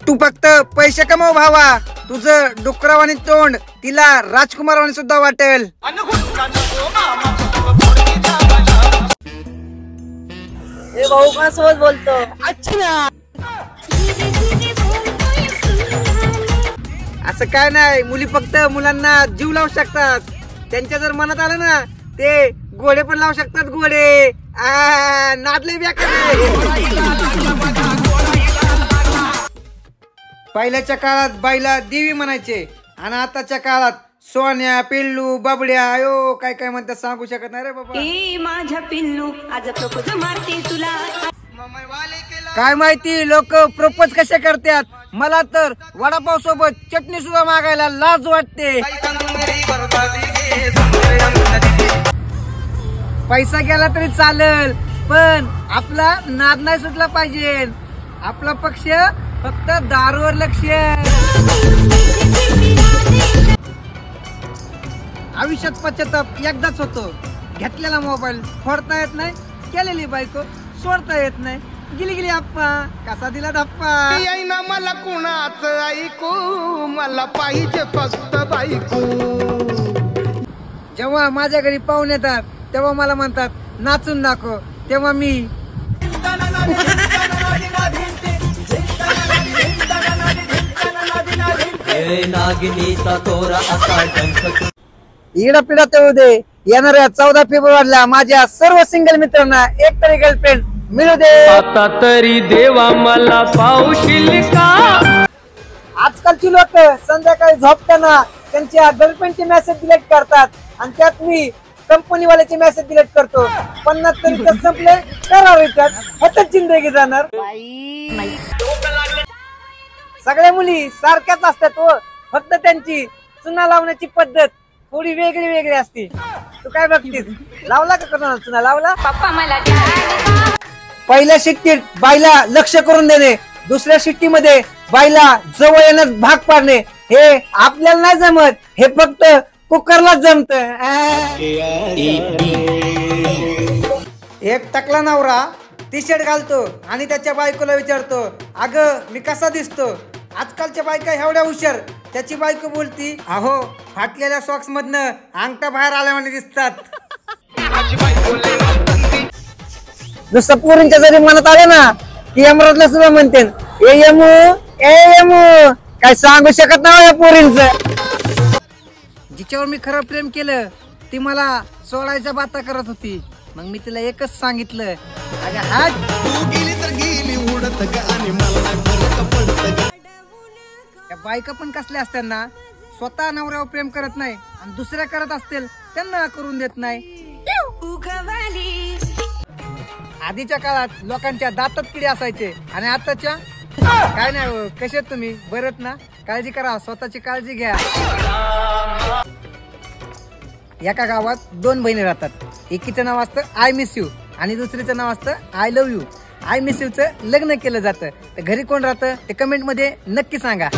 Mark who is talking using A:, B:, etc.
A: तू फक्त पैसे कमव भावा, तुझं डुकरावानी तोंड तिला राजकुमारवानी सुद्धा वाटेल।
B: ए भाऊ का सोबत बोलतो?
A: अच्छा, असं काय नाही, मुली फक्त मुलांना जीव लावू शकतात, त्यांच्या जर मनात आलं ना ते घोडे पण लावू शकतात, घोडे नादले पहिल्याच्या काळात बाईला देवी म्हणायचे आणि आताच्या काळात सोन्या, पिल्लू, बाबड्या, अयो काय काय म्हणतात सांगू शकत नाही रे बाबा।
B: माझ्या पिल्लू आज प्रपोज मारते तुला,
A: काय माहिती लोक प्रपोज कसे करतात, मला तर वडापाव सोबत चटणी सुद्धा मागायला लाज वाटते। पैसा गेला तरी चालेल पण आपला नाद नाही सुटला पाहिजे, आपला पक्ष फक्त दारूवर लक्ष। आयुष्यात पश्चाताप एकदाच होतो, घेतलेला मोबाईल फोडता येत नाही, केलेली बायको सोडता येत नाही, गेली गेली आप्पा कसा दिला धप्पा।
C: मला कुणाच ऐकू, मला पाहिजे फक्त बायको।
A: जेव्हा माझ्या घरी पाहुणे येतात तेव्हा मला म्हणतात नाचून दाखव, तेव्हा मी इडा पिढा ते दे। येणाऱ्या 14 फेब्रुवारीला माझ्या सर्व सिंगल मित्रांना एक तरी गर्लफ्रेंड मिळू दे।
D: आता तरी देवा मला पावशील का?
A: आजकालची लोक संध्याकाळी झोपताना त्यांच्या गर्लफ्रेंडचे मेसेज डिलीट करतात आणि त्यात मी कंपनीवाल्याचे मेसेज डिलीट करतो। 50 तरी तर संपले, करा रिचार्ज, हटच जिंदगी जाणार। सगळ्या मुली सारख्याच असतात व फक्त त्यांची चुना लावण्याची पद्धत थोडी वेगळी वेगळी असते। तू काय बघतीस, लावला का कोणाला चुना लावला?
B: पप्पा मला
A: पहिल्या शिट्टीत बाईला लक्ष करून देणे, दुसऱ्या शिट्टीमध्ये बाईला जवळ येण्यास भाग पाडणे, हे आपल्याला नाही जमत, हे फक्त कुकरलाच जमत। एक टकला नवरा टी शर्ट घालतो आणि त्याच्या बायकोला विचारतो, अगं मी कसा दिसतो? आजकालच्या बायका एवढ्या हुशार, त्याची बायको बोलती, अहो फाटलेल्या सॉक्स मधनं अंगठा बाहेर आल्यामुळे दिसतात। जसं पोरींच्या जरी मनात आले ना की यमराजला सुद्धा म्हणते ए यमू, ए यमू, काय सांगू शकत नाही या पोरींचं। जिच्यावर मी खरं प्रेम केलं ती मला सोडायच्या बाता करत होती, मग मी तिला एकच सांगितलं, अगं हा तू गेली तर गेली उडत ग आणि मला फरक पडत। या बायका पण कसल्या असतात ना, स्वतः नवऱ्यावर प्रेम करत नाही आणि दुसऱ्या करत असतील त्यांना करून देत नाही। आधीच्या काळात लोकांच्या दातात किडे असायचे आणि आताच्या काय नाही। कसे आहेत तुम्ही? बरत ना? काळजी करा, स्वतःची काळजी घ्या। एका गावात 2 बहिणी राहतात, एकीचं नाव असतं आय मिस यू आणि दुसरीचं नाव असतं I love you. I miss you चं लग्न केलं जातं, तर घरी कोण राहतं ते कमेंट मध्ये नक्की सांगा।